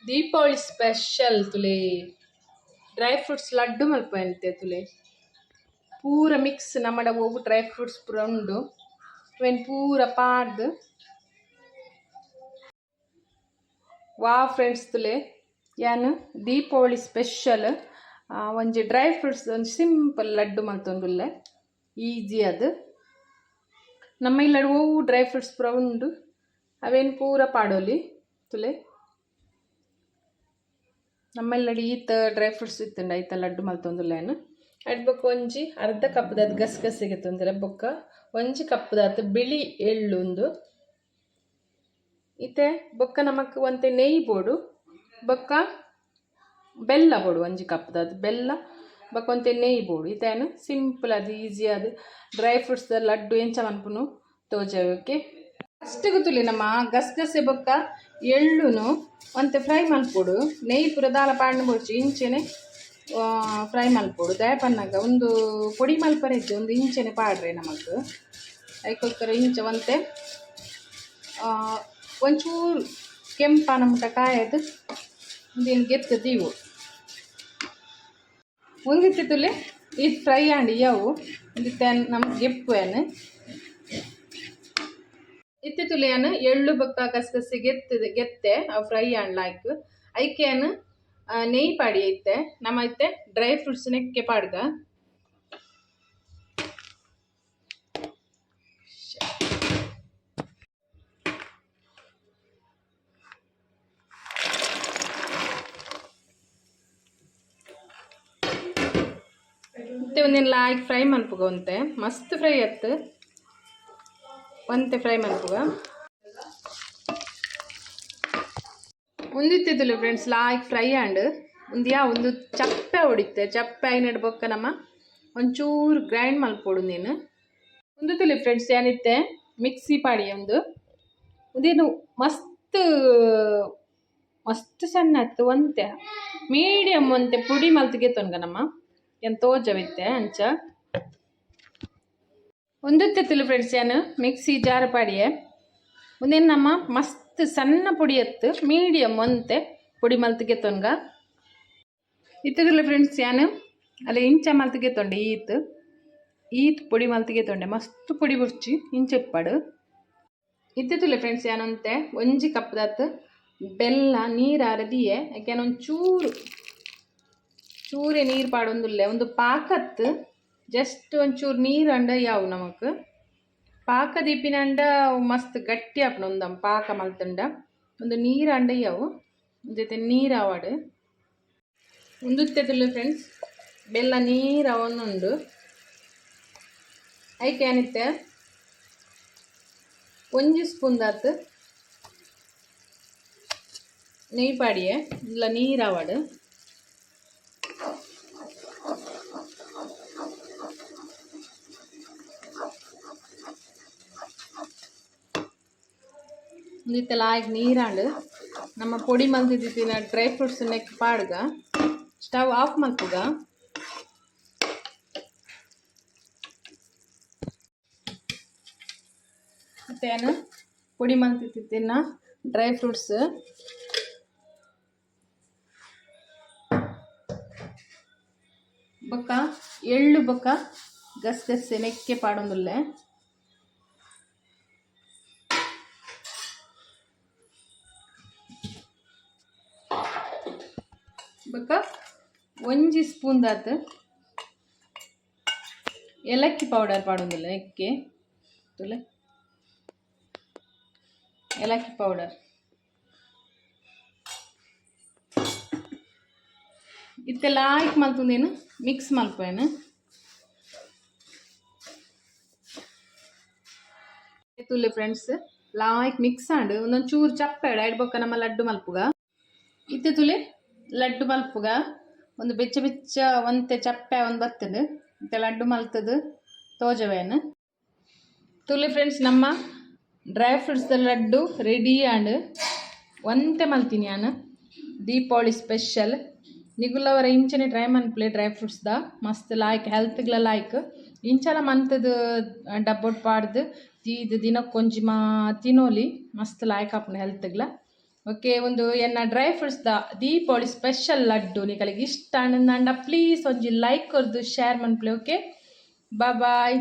Deepavali special ತುಲೆ dry fruits laddu ಮಲ್ಪಂತೆ ತುಲೆ ಪೂರ ಮಿಕ್ಸ್ ನಮ್ಮಡ ಹೋಗು ಡ್ರೈ ಫ್ರೂಟ್ಸ್ ಪೂರ ಉಂಡು ವೆನ್ ಪೂರ ಪಾಡ್ದು ವಾ ಫ್ರೆಂಡ್ಸ್ ತುಲೆ ಯಾನು ದೀಪಾವಳಿ ಸ್ಪೆಷಲ್ ಒಂಜಿ ಡ್ರೈ ಫ್ರೂಟ್ಸ್ ಒಂಜಿ ಸಿಂಪಲ್ ಲಡ್ಡು ಮಲ್ತೊಂದುಲ್ಲೆ ಈಜಿ ಅದು ನಮ್ಮ ಇಲ್ಲಡ್ ಹೋಗು ಡ್ರೈ ಫ್ರೂಟ್ಸ್ ಪೂರ ಉಂಡು ಅವೇನು ಪೂರ ಪಾಡೋಲಿ ತುಲೆ ನಮ್ಮೆಲ್ಲಡಿ ಈತ ಡ್ರೈ ಫ್ರೂಟ್ಸ್ ಇತ್ತಂಡ ಐತ ಲಡ್ಡು ಮಲ್ತೊಂದುಲ್ಲೇನು ಅಡ್ ಬೊಕ್ಕ ಒಂಜಿ ಅರ್ಧ ಕಪ್ದಾದ ಗಸಗಸೆಗೆ ತೊಂದರೆ ಬೊಕ್ಕ ಒಂಜಿ ಕಪ್ದಾತ ಬಿಳಿ ಎಳ್ಳುಂದು ಇತ್ತೆ ಬೊಕ್ಕ ನಮಕ್ ಒಂತೆ ನೆಯ್ ಬೋಡು ಬೊಕ್ಕ ಬೆಲ್ಲ ಬೋಡು ಒಂಜಿ ಕಪ್ದಾದ ಬೆಲ್ಲ ಬೊಕ್ಕ ಒಂತೆ ನೆಯ್ ಬೋಡು ಇತ್ತೇನು ಸಿಂಪಲ್ ಅದು ಈಸಿ ಅದು ಡ್ರೈ ಫ್ರೂಟ್ಸ್ ಲಡ್ಡು ಎಂಚ ಮನ್ಪುನು ತೋಜಾವಕ್ಕೆ ಅಷ್ಟು ಗೊತ್ತಿಲ್ಲ ನಮ್ಮ ಗಸಗಸೆ ಬೊಕ್ಕ ಎಳ್ಳುನು ಒಂತೆ ಫ್ರೈ ಮಲ್ಪೊಡು ನೆಯ್ ಪೂರ ದಾಲ ಪಾಡ್ನ ಬೊಡ್ಚಿ ಇಂಚೆನೆ ಫ್ರೈ ಮಲ್ಪೊಡು ದಯಪನ್ನಾಗ ಒಂದು ಪೊಡಿ ಮಲ್ಪರೆ ಇತ್ತು ಒಂದು ಇಂಚೆನೆ ಪಾಡ್ರೆ ನಮಕ್ ಐಕೋಸ್ಕರ ಇಂಚ ಒಂತೆ ಒಂಚೂರು ಕೆಂಪನ ಮುಟ ಕಾಯದು ಒಂದೇನು ಗೆತ್ತು ದೀವು ಒಂದಿತ್ತಿತ್ತುಲೆ ಇದು ಫ್ರೈ ಆಂಡಿ ಯಾವು ಒಂದಿತ್ತೆ ನಮ್ಗೆ ಗೆಪ್ಪು ಏನು ಇತ್ತಿತ್ತುಲೇನು ಎಳ್ಳು ಬೊಕ್ಕ ಗಸಗಸೆ ಗೆತ್ತೆ ಅವು ಫ್ರೈ ಆಂಡ್ಲಾಯ್ಕ್ ಐಕೇನು ನೆಯ್ ಪಾಡಿ ಐತೆ ನಮ್ಮ ಐತೆ ಡ್ರೈ ಫ್ರೂಟ್ಸ್ ನೆಕ್ಕೆ ಪಾಡ್ಗ ಮತ್ತೆ ಒಂದೇನು ಲಾಯ್ಕ್ ಫ್ರೈ ಮನ್ಪುಗ ಒಂತೆ ಮಸ್ತ್ ಫ್ರೈ ಅತ್ತು ಒಂತೆ ಫ್ರೈ ಮನ್ಪುಗ ಒಂದಿತ್ತಿದ್ದಿಲ್ಲ ಫ್ರೆಂಡ್ಸ್ ಲಾಯ್ಕ್ ಫ್ರೈ ಆಂಡ್ ಒಂದು ಚಪ್ಪೆ ಹೊಡಿತೆ ಚಪ್ಪೆ ಐನಡ್ ಬೊಕ್ಕ ನಮ್ಮ ಒಂಚೂರು ಗ್ರೈಂಡ್ ಮಲ್ಪೊಡು ನೀನು ಒಂದಿತ್ತಿಲ್ಲ ಫ್ರೆಂಡ್ಸ್ ಏನಿತ್ತೆ ಮಿಕ್ಸಿ ಪಾಡಿ ಒಂದೇನು ಮಸ್ತ್ ಮಸ್ತ್ ಸಣ್ಣ ಅತ್ತು ಒಂತೆ ಮೀಡಿಯಮ್ ಒಂತೆ ಪುಡಿ ಮಲ್ತಿಗೆ ತೊನ್ಗ ನಮ್ಮ ಏನು ತೋಜವಿತ್ತೆ ಅಂಚ ಒಂದಿತ್ತಿಲ್ಲ ಫ್ರೆಂಡ್ಸ್ ಏನು ಮಿಕ್ಸಿ ಜಾರ ಪಾಡಿಯೇ ಒಂದೇನು ನಮ್ಮ ಮಸ್ತ್ ಸಣ್ಣ ಪುಡಿ ಎತ್ತು ಮೀಡಿಯಮ್ ಒಂತೆ ಪುಡಿ ಮಲ್ತಿಗೆ ತೊನ್ಗ ಇತ್ತದಿಲ್ಲ ಫ್ರೆಂಡ್ಸ್ ಏನು ಅಲ್ಲ ಇಂಚ ಮಲ್ತಿಗೆ ತೊಂಡೆ ಈತ್ ಪುಡಿ ಮಲ್ತಿಗೆ ತೊಂಡೆ ಮಸ್ತ್ ಪುಡಿ ಬುಡ್ಚಿ ಇಂಚ ಇಪ್ಪಾಡು ಇತ್ತಿಲ್ಲ ಫ್ರೆಂಡ್ಸ್ ಏನಂತೆ ಒಂಜಿ ಕಪ್ದಾತ್ ಬೆಲ್ಲ ನೀರು ಅರದಿಯೇ ಯಾಕೆನೊಂದು ಚೂರೇ ನೀರು ಪಾಡೊಂದುಲ್ಲೆ ಒಂದು ಪಾಕತ್ತು ಜಸ್ಟ್ ಒಂಚೂರು ನೀರು ಅಂಡ ಯಾವು ನಮಕ್ ಪಾಕ ದೀಪಿನಂಡ ಮಸ್ತ್ ಗಟ್ಟಿ ಆಪಣ ಒಂದಮ್ಮ ಪಾಕ ಮಲ್ತಂಡ ಒಂದು ನೀರು ಅಂಡ ಯಾವು ಜೊತೆ ನೀರು ಆವಾಡು ಒಂದುತ್ತೆದಿಲ್ಲ ಫ್ರೆಂಡ್ಸ್ ಬೆಲ್ಲ ನೀರು ಅವನುಂಡು ಐಕೆ ಏನಿತ್ತೆ ಒಂಜಿ ಸ್ಪೂನ್ ದಾತ್ ನೆಯ್ ಪಾಡಿಯೇ ಇಲ್ಲ ನೀರು ಆವಾಡು ಒಂದಿತ್ತೆಲ್ಲ ಆಗಿ ನೀರಾಂಡು ನಮ್ಮ ಪೊಡಿ ಮಲ್ತಿದ್ದಿನ ಡ್ರೈ ಫ್ರೂಟ್ಸ್ ನೆಕ್ ಪಾಡ್ಗ ಸ್ಟವ್ ಆಫ್ ಮಲ್ಪುಗ ಮತ್ತೇನು ಪುಡಿ ಮಲ್ತಿದ್ದಿನ ಡ್ರೈ ಫ್ರೂಟ್ಸ್ ಬೊಕ್ಕ ಎಳ್ಳು ಬೊಕ್ಕ ಗಸಗಸೆ ನೆಕ್ಕೆ ಪಾಡೊಂದುಲ್ಲೆ ಬೊಕ್ಕ ಒಂಜಿ ಸ್ಪೂನ್ ದಾತ್ ಏಲಕ್ಕಿ ಪೌಡರ್ ಪಾಡೊಂದುಲ್ಲೆ ನೆಕ್ಕೆ ತುಲೆ ಏಲಕ್ಕಿ ಪೌಡರ್ ಇತ್ತೆಲ್ಲ ಆಯ್ಕೆ ಮಲ್ತುಂದೇನು ಮಿಕ್ಸ್ ಮಲ್ಪೇನು ತುಲೆ ಫ್ರೆಂಡ್ಸ್ ಲಾಯ್ಕ್ ಮಿಕ್ಸ್ ಆಂಡ್ ಒಂದೊಂದು ಚೂರು ಚಪ್ಪೆ ಇಡ್ಬೊಕ್ಕ ನಮ್ಮ ಲಡ್ಡು ಮಲ್ಪುಗ ಇತ್ತೆ ತುಲೆ ಲಡ್ಡು ಮಲ್ಪುಗ ಒಂದು ಬೆಚ್ಚ ಬೆಚ್ಚ ಒಂತೆ ಚಪ್ಪೆ ಒಂದು ಬರ್ತದೆ ಮತ್ತೆ ಲಡ್ಡು ಮಲ್ತದು ತೋಜವೇನು ತುಲೆ ಫ್ರೆಂಡ್ಸ್ ನಮ್ಮ dry fruits laddu ready and ಒಂತೆ ಮಲ್ತೀನಿ ನಾನು ದೀಪಾವಳಿ ಸ್ಪೆಷಲ್ ನಿಗುಲವರ ಇಂಚನೆ ಟ್ರೈ ಮನ್ಪ್ಲೆ ಡ್ರೈ ಫ್ರೂಟ್ಸ್ ಮಸ್ತ್ ಲಾಯ್ಕ್ ಹೆಲ್ತ್ಗ್ಲ ಲಾಯ್ಕ್ ಇಂಚಲ ಮಂತದ ಡಬ್ಬೊಟ್ಟು ಪಾಡ್ದು ತೀದು ದಿನಕ್ಕೊಂಜಿ ಮಾ ತಿನ್ನೋಲಿ ಮಸ್ತ್ ಲಾಯ್ಕ್ ಆಪುಂಡು ಹೆಲ್ತ್ಗ್ಲ ಓಕೆ ಒಂದು ಎನ್ನ ಡ್ರೈ ಫ್ರೂಟ್ಸ್ ದ ದೀಪಾವಳಿ ಸ್ಪೆಷಲ್ ಲಡ್ಡು ನಿಗಳಿಗೆ ಇಷ್ಟ ಅಂಡ ಪ್ಲೀಸ್ ಒಂಜಿ ಲೈಕ್ ಕೊರ್ದು ಶೇರ್ ಮನ್ಪುಲೆ ಓಕೆ ಬಾಯ್.